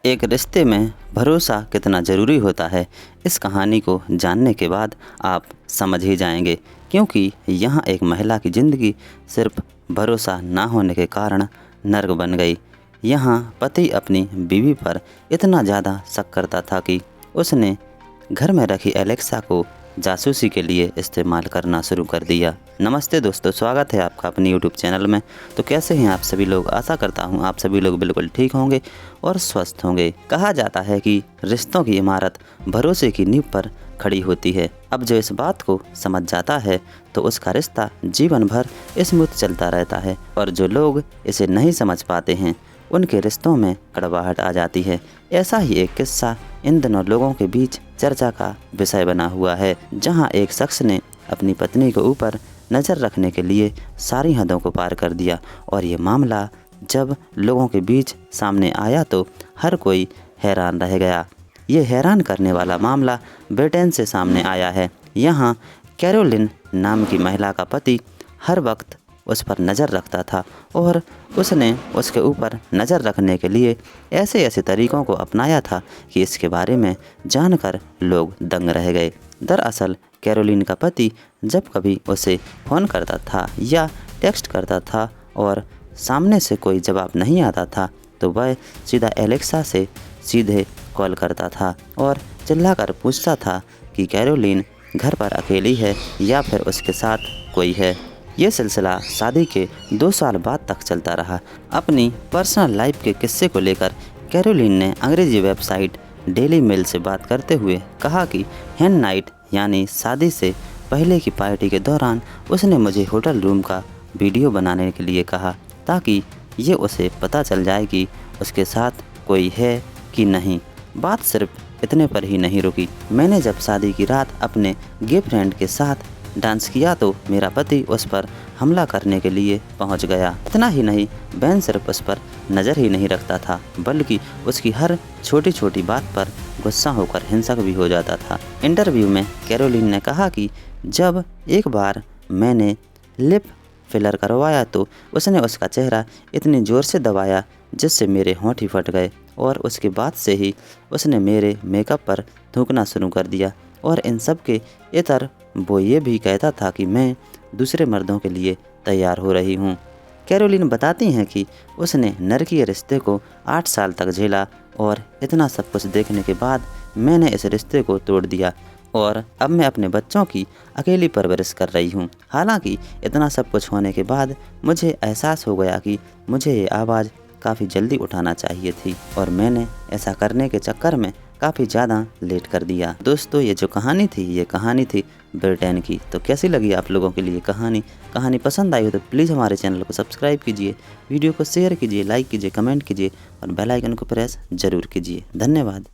एक रिश्ते में भरोसा कितना ज़रूरी होता है, इस कहानी को जानने के बाद आप समझ ही जाएंगे। क्योंकि यहाँ एक महिला की ज़िंदगी सिर्फ भरोसा ना होने के कारण नर्क बन गई। यहाँ पति अपनी बीवी पर इतना ज़्यादा शक करता था कि उसने घर में रखी एलेक्सा को जासूसी के लिए इस्तेमाल करना शुरू कर दिया। नमस्ते दोस्तों, स्वागत है आपका अपनी यूट्यूब चैनल में। तो कैसे हैं आप सभी लोग? आशा करता हूं आप सभी लोग बिल्कुल ठीक होंगे और स्वस्थ होंगे। कहा जाता है कि रिश्तों की इमारत भरोसे की नींव पर खड़ी होती है। अब जो इस बात को समझ जाता है तो उसका रिश्ता जीवन भर स्मूथ चलता रहता है, और जो लोग इसे नहीं समझ पाते हैं उनके रिश्तों में कड़वाहट आ जाती है। ऐसा ही एक किस्सा इन दोनों लोगों के बीच चर्चा का विषय बना हुआ है, जहां एक शख्स ने अपनी पत्नी के ऊपर नज़र रखने के लिए सारी हदों को पार कर दिया। और ये मामला जब लोगों के बीच सामने आया तो हर कोई हैरान रह गया। ये हैरान करने वाला मामला ब्रिटेन से सामने आया है। यहाँ कैरोलिन नाम की महिला का पति हर वक्त उस पर नज़र रखता था, और उसने उसके ऊपर नज़र रखने के लिए ऐसे ऐसे तरीक़ों को अपनाया था कि इसके बारे में जानकर लोग दंग रह गए। दरअसल कैरोलिन का पति जब कभी उसे फ़ोन करता था या टेक्स्ट करता था और सामने से कोई जवाब नहीं आता था तो वह सीधा एलेक्सा से सीधे कॉल करता था और चिल्लाकर पूछता था कि कैरोलिन घर पर अकेली है या फिर उसके साथ कोई है। ये सिलसिला शादी के 2 साल बाद तक चलता रहा। अपनी पर्सनल लाइफ के किस्से को लेकर कैरोलिन ने अंग्रेजी वेबसाइट डेली मेल से बात करते हुए कहा कि हैन नाइट यानी शादी से पहले की पार्टी के दौरान उसने मुझे होटल रूम का वीडियो बनाने के लिए कहा ताकि ये उसे पता चल जाए कि उसके साथ कोई है कि नहीं। बात सिर्फ इतने पर ही नहीं रुकी। मैंने जब शादी की रात अपने गे फ्रेंड के साथ डांस किया तो मेरा पति उस पर हमला करने के लिए पहुंच गया। इतना ही नहीं, बैन सिर्फ उस पर नज़र ही नहीं रखता था बल्कि उसकी हर छोटी छोटी बात पर गुस्सा होकर हिंसक भी हो जाता था। इंटरव्यू में कैरोलिन ने कहा कि जब एक बार मैंने लिप फिलर करवाया तो उसने उसका चेहरा इतनी ज़ोर से दबाया जिससे मेरे होंठ ही फट गए, और उसके बाद से ही उसने मेरे मेकअप पर थूकना शुरू कर दिया। और इन सब के इतर वो ये भी कहता था कि मैं दूसरे मर्दों के लिए तैयार हो रही हूँ। कैरोलिन बताती हैं कि उसने नरकीय रिश्ते को 8 साल तक झेला, और इतना सब कुछ देखने के बाद मैंने इस रिश्ते को तोड़ दिया और अब मैं अपने बच्चों की अकेली परवरिश कर रही हूँ। हालांकि इतना सब कुछ होने के बाद मुझे एहसास हो गया कि मुझे ये आवाज़ काफ़ी जल्दी उठाना चाहिए थी, और मैंने ऐसा करने के चक्कर में काफ़ी ज़्यादा लेट कर दिया। दोस्तों, ये जो कहानी थी ये कहानी थी ब्रिटेन की। तो कैसी लगी आप लोगों के लिए कहानी पसंद आई हो तो प्लीज़ हमारे चैनल को सब्सक्राइब कीजिए, वीडियो को शेयर कीजिए, लाइक कीजिए, कमेंट कीजिए और बेल आइकन को प्रेस ज़रूर कीजिए। धन्यवाद।